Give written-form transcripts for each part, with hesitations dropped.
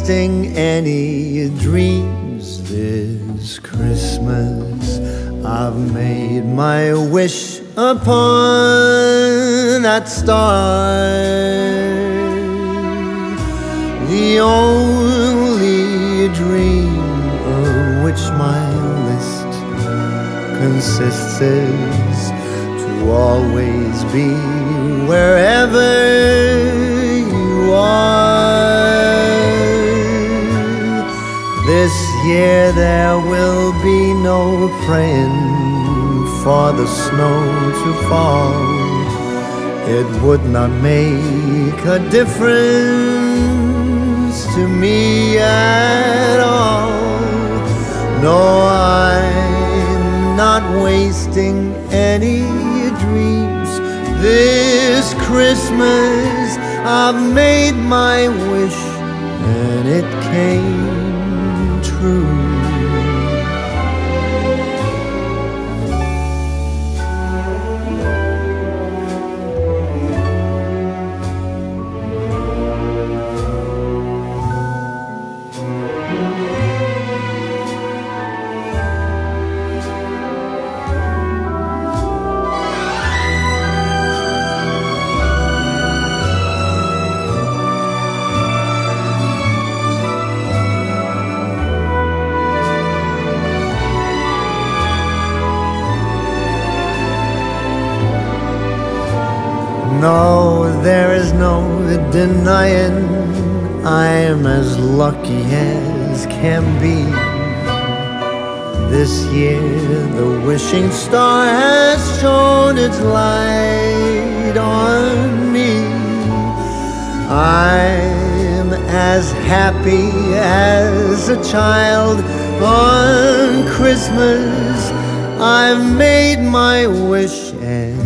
wasting any dreams this Christmas. I've made my wish upon that star. The only dream of which my list consists is to always be wherever you are. This year there will be no praying for the snow to fall. It would not make a difference to me at all. No, I'm not wasting any dreams this Christmas. I've made my wish and it came true. No, there is no denying I'm as lucky as can be. This year the wishing star has shone its light on me. I'm as happy as a child on Christmas. I've made my wish and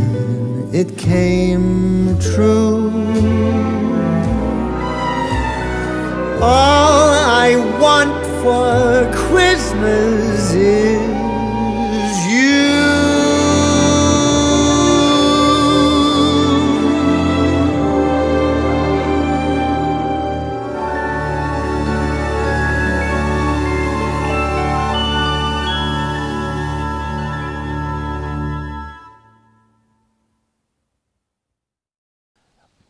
it came true. All I want for Christmas is you.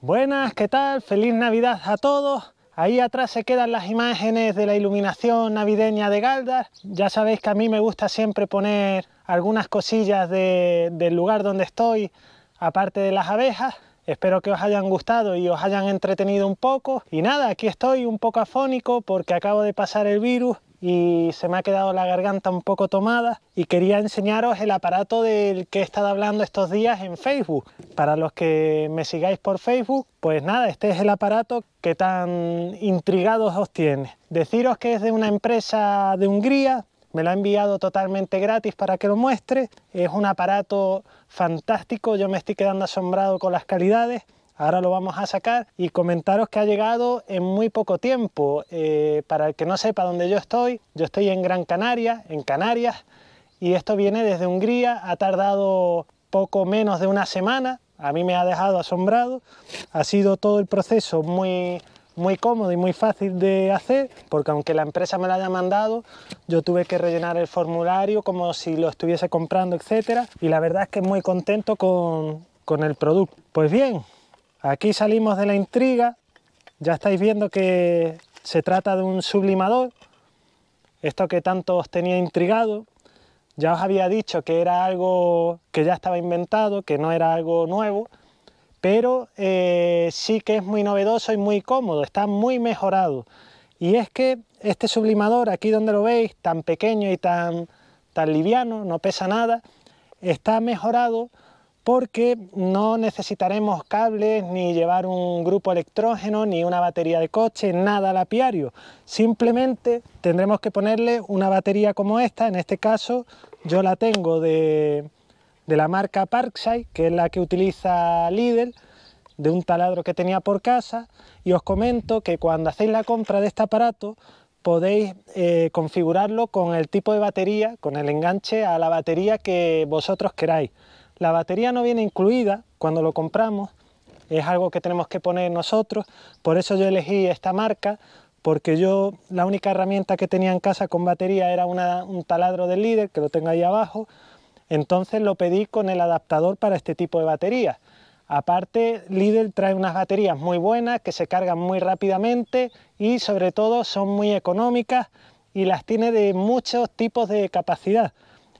Buenas, ¿qué tal? Feliz Navidad a todos. Ahí atrás se quedan las imágenes de la iluminación navideña de Galdar. Ya sabéis que a mí me gusta siempre poner algunas cosillas del lugar donde estoy, aparte de las abejas. Espero que os hayan gustado y os hayan entretenido un poco. Y nada, aquí estoy un poco afónico porque acabo de pasar el virus y se me ha quedado la garganta un poco tomada y quería enseñaros el aparato del que he estado hablando estos días en Facebook. Para los que me sigáis por Facebook, pues nada, este es el aparato que tan intrigados os tiene. Deciros que es de una empresa de Hungría, me lo ha enviado totalmente gratis para que lo muestre. Es un aparato fantástico, yo me estoy quedando asombrado con las calidades. Ahora lo vamos a sacar y comentaros que ha llegado en muy poco tiempo. Para el que no sepa dónde yo estoy en Gran Canaria, en Canarias, y esto viene desde Hungría. Ha tardado poco menos de una semana, a mí me ha dejado asombrado. Ha sido todo el proceso muy cómodo y muy fácil de hacer, porque aunque la empresa me lo haya mandado, yo tuve que rellenar el formulario como si lo estuviese comprando, etcétera. Y la verdad es que muy contento con el producto. Pues bien, aquí salimos de la intriga. Ya estáis viendo que se trata de un sublimador, esto que tanto os tenía intrigado. Ya os había dicho que era algo que ya estaba inventado, que no era algo nuevo, pero sí que es muy novedoso y muy cómodo, está muy mejorado. Y es que este sublimador, aquí donde lo veis, tan pequeño y tan liviano, no pesa nada, está mejorado porque no necesitaremos cables, ni llevar un grupo electrógeno, ni una batería de coche, nada al apiario. Simplemente tendremos que ponerle una batería como esta. En este caso yo la tengo de la marca Parkside, que es la que utiliza Lidl, de un taladro que tenía por casa. Y os comento que cuando hacéis la compra de este aparato podéis configurarlo con el tipo de batería, con el enganche a la batería que vosotros queráis. La batería no viene incluida cuando lo compramos, es algo que tenemos que poner nosotros. Por eso yo elegí esta marca, porque yo la única herramienta que tenía en casa con batería era un taladro del líder, que lo tengo ahí abajo. Entonces lo pedí con el adaptador para este tipo de baterías. Aparte, Lidl trae unas baterías muy buenas que se cargan muy rápidamente y sobre todo son muy económicas y las tiene de muchos tipos de capacidad.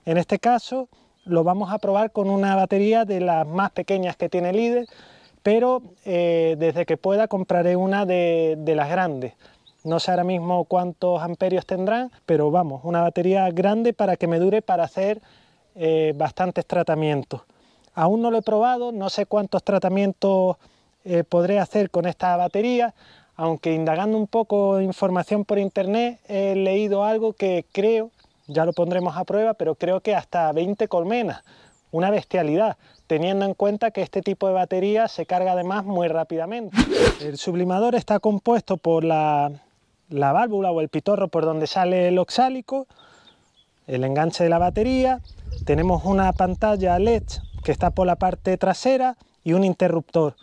En este caso lo vamos a probar con una batería de las más pequeñas que tiene Lidl, pero desde que pueda compraré una de las grandes. No sé ahora mismo cuántos amperios tendrán, pero vamos, una batería grande para que me dure para hacer bastantes tratamientos. Aún no lo he probado, no sé cuántos tratamientos podré hacer con esta batería, aunque indagando un poco de información por internet he leído algo que creo, ya lo pondremos a prueba, pero creo que hasta 20 colmenas, una bestialidad, teniendo en cuenta que este tipo de batería se carga además muy rápidamente. El sublimador está compuesto por la válvula o el pitorro por donde sale el oxálico, el enganche de la batería, tenemos una pantalla LED que está por la parte trasera y un interruptor.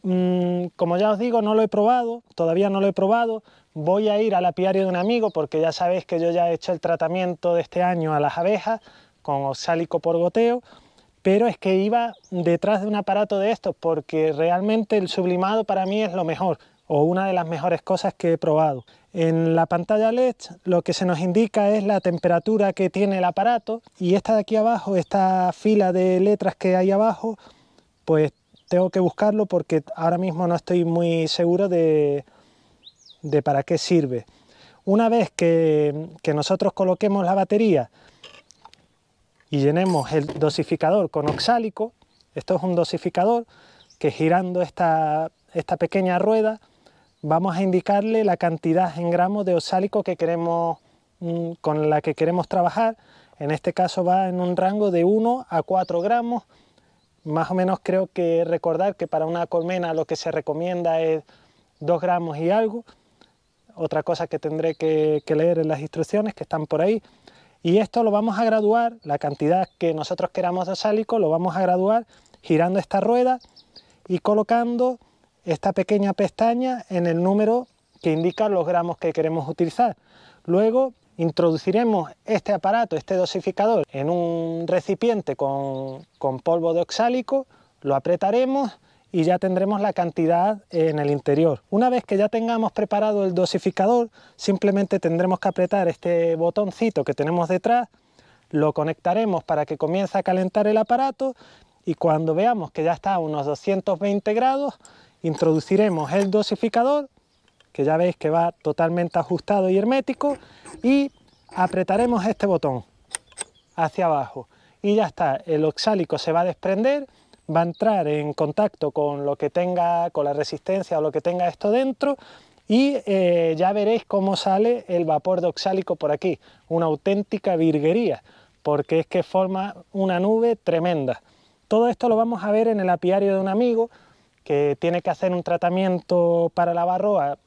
Como ya os digo, no lo he probado, todavía no lo he probado. Voy a ir al apiario de un amigo porque ya sabéis que yo ya he hecho el tratamiento de este año a las abejas con oxálico por goteo, pero es que iba detrás de un aparato de estos porque realmente el sublimado para mí es lo mejor o una de las mejores cosas que he probado. En la pantalla LED lo que se nos indica es la temperatura que tiene el aparato y esta de aquí abajo, esta fila de letras que hay abajo, pues tengo que buscarlo porque ahora mismo no estoy muy seguro de para qué sirve. Una vez que nosotros coloquemos la batería y llenemos el dosificador con oxálico, esto es un dosificador que girando esta pequeña rueda vamos a indicarle la cantidad en gramos de oxálico que queremos, con la que queremos trabajar. En este caso va en un rango de 1 a 4 gramos, más o menos creo que recordar que para una colmena lo que se recomienda es 2 gramos y algo, otra cosa que tendré que leer en las instrucciones que están por ahí. Y esto lo vamos a graduar, la cantidad que nosotros queramos de oxálico lo vamos a graduar girando esta rueda y colocando esta pequeña pestaña en el número que indica los gramos que queremos utilizar. Luego introduciremos este aparato, este dosificador, en un recipiente con polvo de oxálico, lo apretaremos y ya tendremos la cantidad en el interior. Una vez que ya tengamos preparado el dosificador, simplemente tendremos que apretar este botoncito que tenemos detrás, lo conectaremos para que comience a calentar el aparato y cuando veamos que ya está a unos 220 grados, introduciremos el dosificador, que ya veis que va totalmente ajustado y hermético, y apretaremos este botón hacia abajo y ya está, el oxálico se va a desprender, va a entrar en contacto con lo que tenga, con la resistencia o lo que tenga esto dentro y ya veréis cómo sale el vapor de oxálico por aquí, una auténtica virguería, porque es que forma una nube tremenda. Todo esto lo vamos a ver en el apiario de un amigo que tiene que hacer un tratamiento para la varroa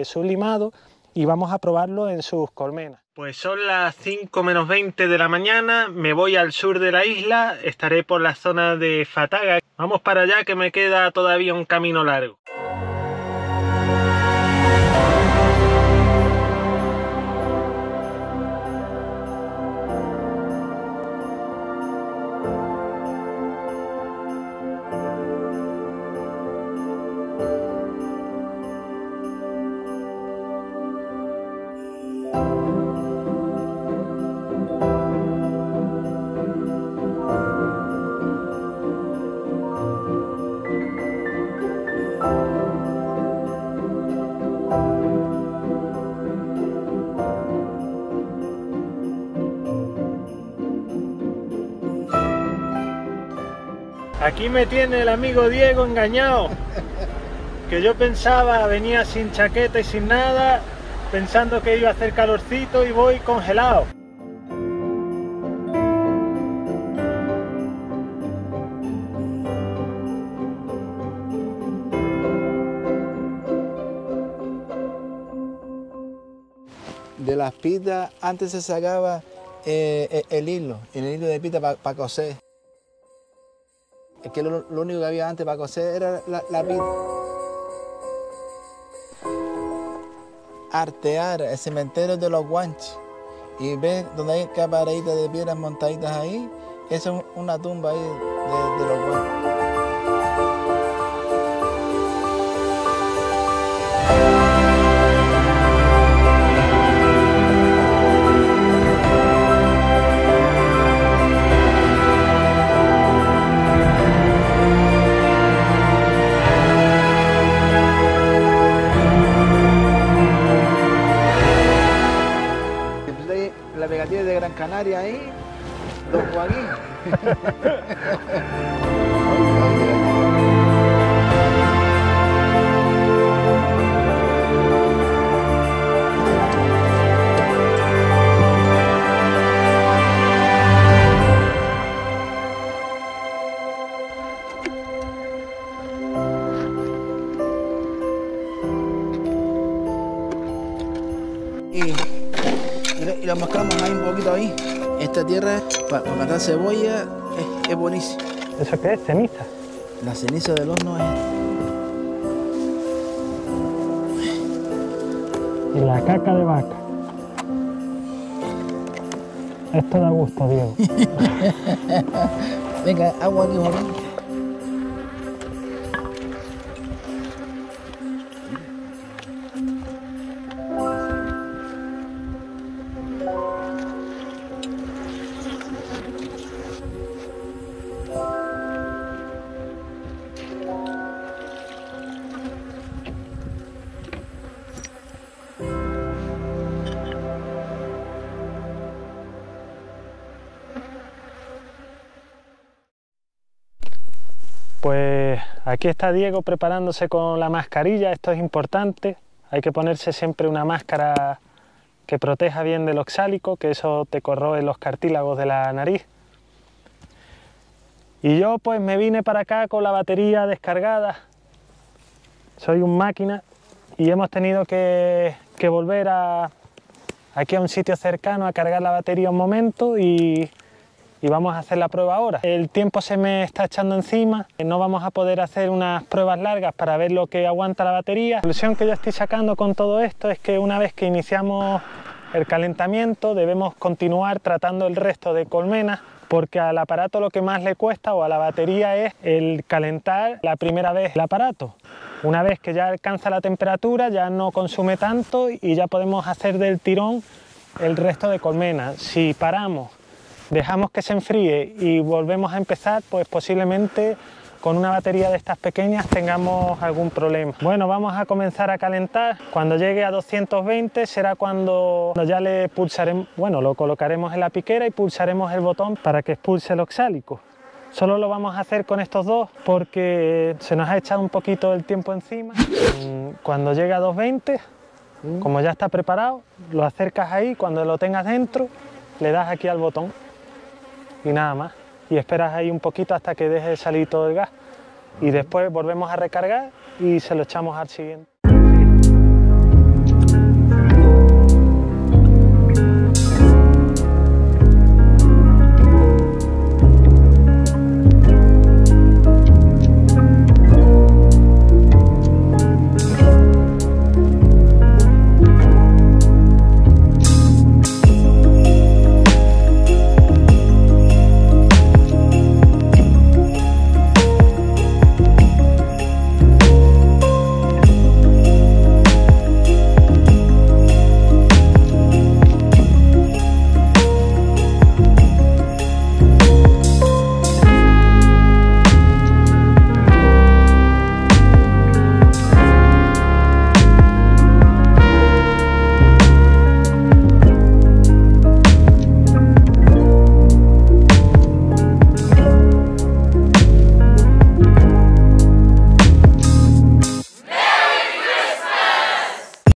sublimado y vamos a probarlo en sus colmenas. Pues son las 5 menos 20 de la mañana, me voy al sur de la isla, estaré por la zona de Fataga. Vamos para allá que me queda todavía un camino largo. Aquí me tiene el amigo Diego engañado, que yo pensaba, venía sin chaqueta y sin nada, pensando que iba a hacer calorcito y voy congelado. De las pitas antes se sacaba el hilo de pita para coser. Es que lo único que había antes para coser era la pita. artear el cementerio de los Guanches y ves donde hay caparaditas de piedras montaditas ahí, esa es una tumba ahí de los Guanches. La pegatina de Gran Canaria ahí, Don Joaquín. Y lo mezclamos ahí un poquito ahí. Esta tierra para matar cebolla es buenísima. ¿Eso qué es? ¿Ceniza? La ceniza del horno es... Y la caca de vaca. Esto da gusto, Diego. Venga, agua aquí, Joaquín. Pues aquí está Diego preparándose con la mascarilla, esto es importante, hay que ponerse siempre una máscara que proteja bien del oxálico, que eso te corroe los cartílagos de la nariz. Y yo pues me vine para acá con la batería descargada, soy un máquina y hemos tenido que volver aquí a un sitio cercano a cargar la batería un momento y vamos a hacer la prueba ahora. El tiempo se me está echando encima, no vamos a poder hacer unas pruebas largas para ver lo que aguanta la batería. La conclusión que yo estoy sacando con todo esto es que una vez que iniciamos el calentamiento debemos continuar tratando el resto de colmenas, porque al aparato lo que más le cuesta, o a la batería, es el calentar la primera vez el aparato. Una vez que ya alcanza la temperatura ya no consume tanto y ya podemos hacer del tirón el resto de colmenas. Si paramos, dejamos que se enfríe y volvemos a empezar, pues posiblemente con una batería de estas pequeñas tengamos algún problema. Bueno, vamos a comenzar a calentar. Cuando llegue a 220 será cuando ya le pulsaremos, bueno, lo colocaremos en la piquera y pulsaremos el botón para que expulse el oxálico. Solo lo vamos a hacer con estos dos porque se nos ha echado un poquito el tiempo encima. Cuando llegue a 220, como ya está preparado, lo acercas ahí, cuando lo tengas dentro, le das aquí al botón. Y nada más, y esperas ahí un poquito hasta que deje de salir todo el gas y después volvemos a recargar y se lo echamos al siguiente.